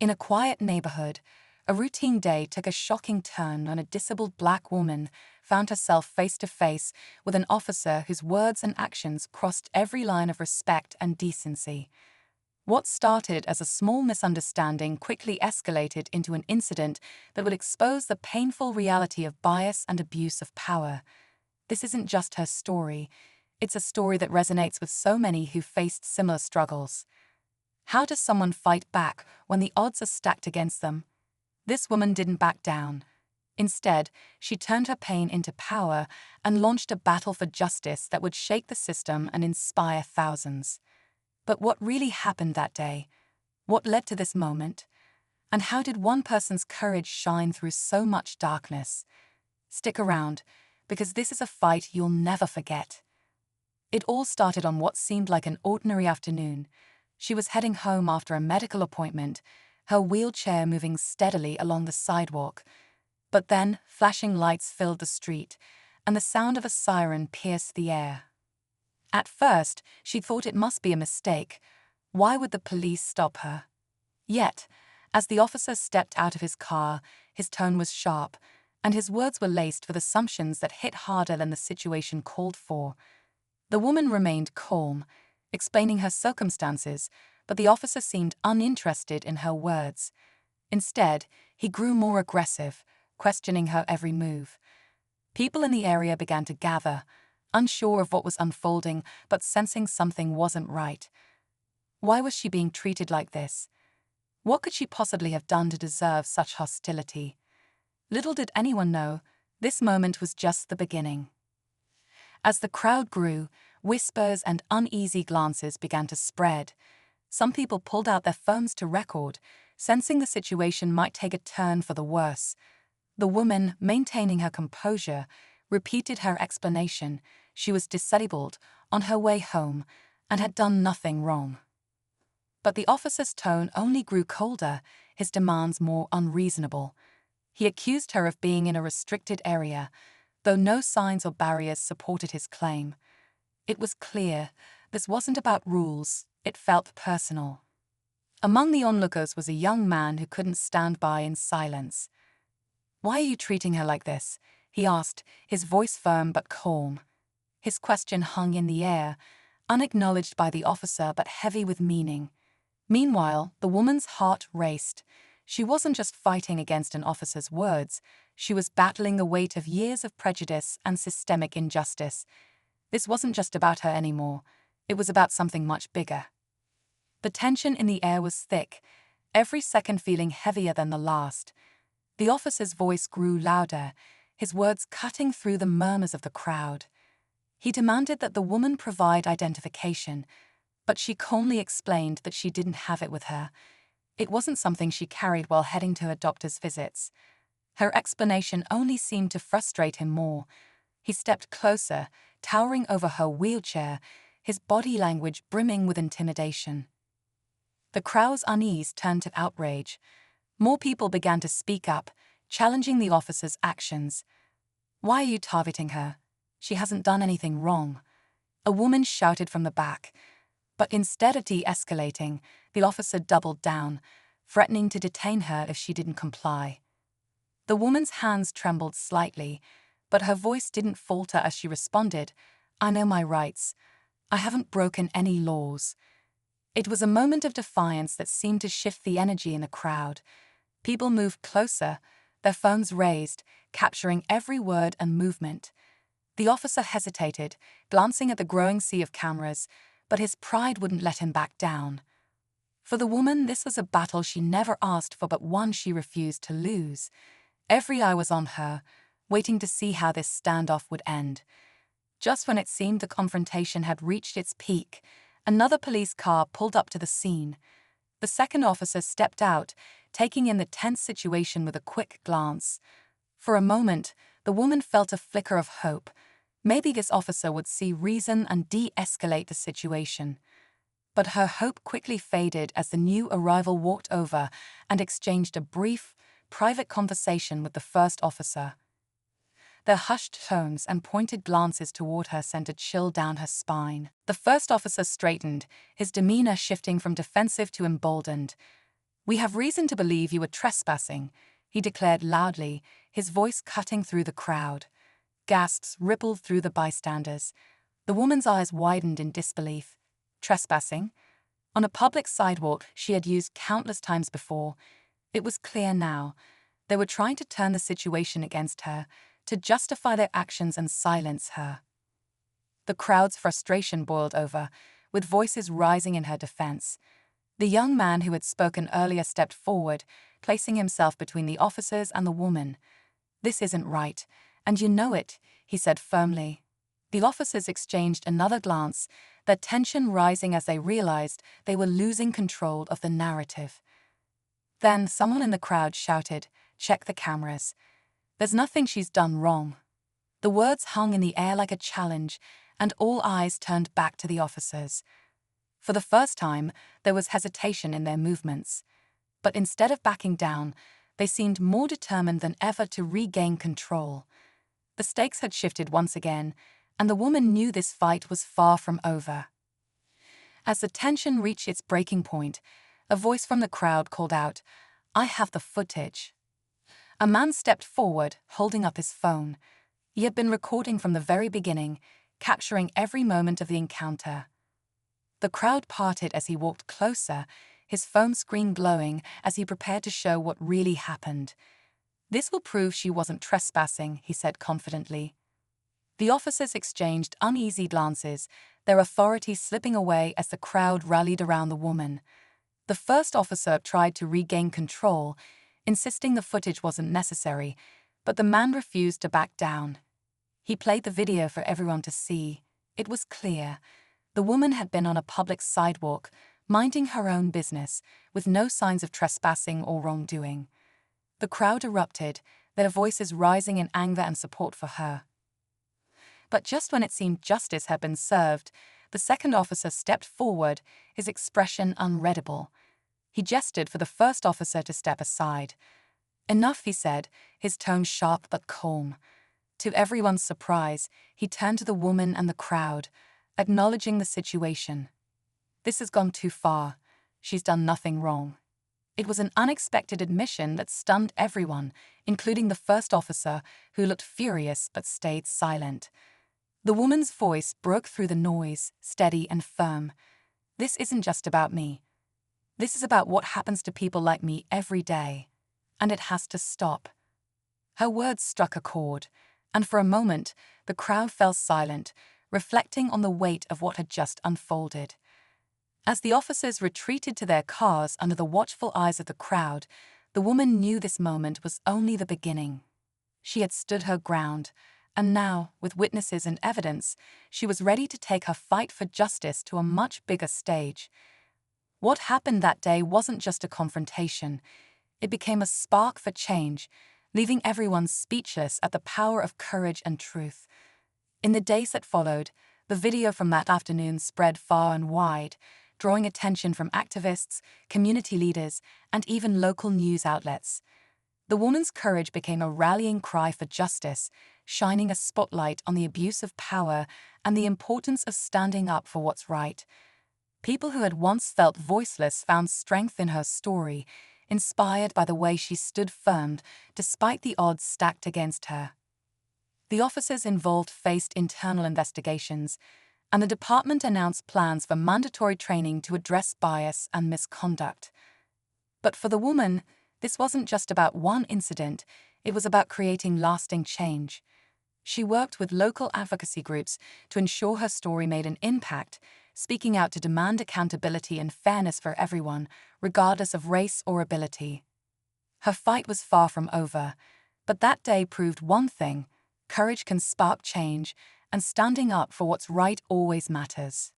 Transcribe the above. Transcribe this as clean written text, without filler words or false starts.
In a quiet neighborhood, a routine day took a shocking turn when a disabled black woman found herself face to face with an officer whose words and actions crossed every line of respect and decency. What started as a small misunderstanding quickly escalated into an incident that would expose the painful reality of bias and abuse of power. This isn't just her story, it's a story that resonates with so many who faced similar struggles. How does someone fight back when the odds are stacked against them? This woman didn't back down. Instead, she turned her pain into power and launched a battle for justice that would shake the system and inspire thousands. But what really happened that day? What led to this moment? And how did one person's courage shine through so much darkness? Stick around, because this is a fight you'll never forget. It all started on what seemed like an ordinary afternoon. She was heading home after a medical appointment, her wheelchair moving steadily along the sidewalk. But then, flashing lights filled the street, and the sound of a siren pierced the air. At first, she thought it must be a mistake. Why would the police stop her? Yet, as the officer stepped out of his car, his tone was sharp, and his words were laced with assumptions that hit harder than the situation called for. The woman remained calm, explaining her circumstances, but the officer seemed uninterested in her words. Instead, he grew more aggressive, questioning her every move. People in the area began to gather, unsure of what was unfolding, but sensing something wasn't right. Why was she being treated like this? What could she possibly have done to deserve such hostility? Little did anyone know, this moment was just the beginning. As the crowd grew, whispers and uneasy glances began to spread. Some people pulled out their phones to record, sensing the situation might take a turn for the worse. The woman, maintaining her composure, repeated her explanation. She was disabled, on her way home, and had done nothing wrong. But the officer's tone only grew colder, his demands more unreasonable. He accused her of being in a restricted area, though no signs or barriers supported his claim. It was clear, this wasn't about rules, it felt personal. Among the onlookers was a young man who couldn't stand by in silence. "Why are you treating her like this?" he asked, his voice firm but calm. His question hung in the air, unacknowledged by the officer but heavy with meaning. Meanwhile, the woman's heart raced. She wasn't just fighting against an officer's words, she was battling the weight of years of prejudice and systemic injustice. This wasn't just about her anymore, it was about something much bigger. The tension in the air was thick, every second feeling heavier than the last. The officer's voice grew louder, his words cutting through the murmurs of the crowd. He demanded that the woman provide identification, but she calmly explained that she didn't have it with her. It wasn't something she carried while heading to her doctor's visits. Her explanation only seemed to frustrate him more. He stepped closer, towering over her wheelchair, his body language brimming with intimidation. The crowd's unease turned to outrage. More people began to speak up, challenging the officer's actions. "Why are you targeting her? She hasn't done anything wrong," a woman shouted from the back. But instead of de-escalating, the officer doubled down, threatening to detain her if she didn't comply. The woman's hands trembled slightly, but her voice didn't falter as she responded, "I know my rights. I haven't broken any laws." It was a moment of defiance that seemed to shift the energy in the crowd. People moved closer, their phones raised, capturing every word and movement. The officer hesitated, glancing at the growing sea of cameras, but his pride wouldn't let him back down. For the woman, this was a battle she never asked for, but one she refused to lose. Every eye was on her, waiting to see how this standoff would end. Just when it seemed the confrontation had reached its peak, another police car pulled up to the scene. The second officer stepped out, taking in the tense situation with a quick glance. For a moment, the woman felt a flicker of hope. Maybe this officer would see reason and de-escalate the situation. But her hope quickly faded as the new arrival walked over and exchanged a brief, private conversation with the first officer. Their hushed tones and pointed glances toward her sent a chill down her spine. The first officer straightened, his demeanor shifting from defensive to emboldened. "We have reason to believe you were trespassing," he declared loudly, his voice cutting through the crowd. Gasps rippled through the bystanders. The woman's eyes widened in disbelief. Trespassing? On a public sidewalk she had used countless times before. It was clear now. They were trying to turn the situation against her, to justify their actions and silence her. The crowd's frustration boiled over, with voices rising in her defense. The young man who had spoken earlier stepped forward, placing himself between the officers and the woman. "This isn't right, and you know it," he said firmly. The officers exchanged another glance, their tension rising as they realized they were losing control of the narrative. Then someone in the crowd shouted, "Check the cameras. There's nothing she's done wrong." The words hung in the air like a challenge, and all eyes turned back to the officers. For the first time, there was hesitation in their movements. But instead of backing down, they seemed more determined than ever to regain control. The stakes had shifted once again, and the woman knew this fight was far from over. As the tension reached its breaking point, a voice from the crowd called out, "I have the footage." A man stepped forward, holding up his phone. He had been recording from the very beginning, capturing every moment of the encounter. The crowd parted as he walked closer, his phone screen glowing as he prepared to show what really happened. "This will prove she wasn't trespassing," he said confidently. The officers exchanged uneasy glances, their authority slipping away as the crowd rallied around the woman. The first officer tried to regain control, insisting the footage wasn't necessary, but the man refused to back down. He played the video for everyone to see. It was clear. The woman had been on a public sidewalk, minding her own business, with no signs of trespassing or wrongdoing. The crowd erupted, their voices rising in anger and support for her. But just when it seemed justice had been served, the second officer stepped forward, his expression unreadable. He gestured for the first officer to step aside. "Enough," he said, his tone sharp but calm. To everyone's surprise, he turned to the woman and the crowd, acknowledging the situation. "This has gone too far. She's done nothing wrong." It was an unexpected admission that stunned everyone, including the first officer, who looked furious but stayed silent. The woman's voice broke through the noise, steady and firm. "This isn't just about me. This is about what happens to people like me every day. And it has to stop." Her words struck a chord, and for a moment, the crowd fell silent, reflecting on the weight of what had just unfolded. As the officers retreated to their cars under the watchful eyes of the crowd, the woman knew this moment was only the beginning. She had stood her ground, and now, with witnesses and evidence, she was ready to take her fight for justice to a much bigger stage. What happened that day wasn't just a confrontation. It became a spark for change, leaving everyone speechless at the power of courage and truth. In the days that followed, the video from that afternoon spread far and wide, drawing attention from activists, community leaders, and even local news outlets. The woman's courage became a rallying cry for justice, shining a spotlight on the abuse of power and the importance of standing up for what's right. People who had once felt voiceless found strength in her story, inspired by the way she stood firm despite the odds stacked against her. The officers involved faced internal investigations, and the department announced plans for mandatory training to address bias and misconduct. But for the woman, this wasn't just about one incident, it was about creating lasting change. She worked with local advocacy groups to ensure her story made an impact, speaking out to demand accountability and fairness for everyone, regardless of race or ability. Her fight was far from over, but that day proved one thing: courage can spark change, and standing up for what's right always matters.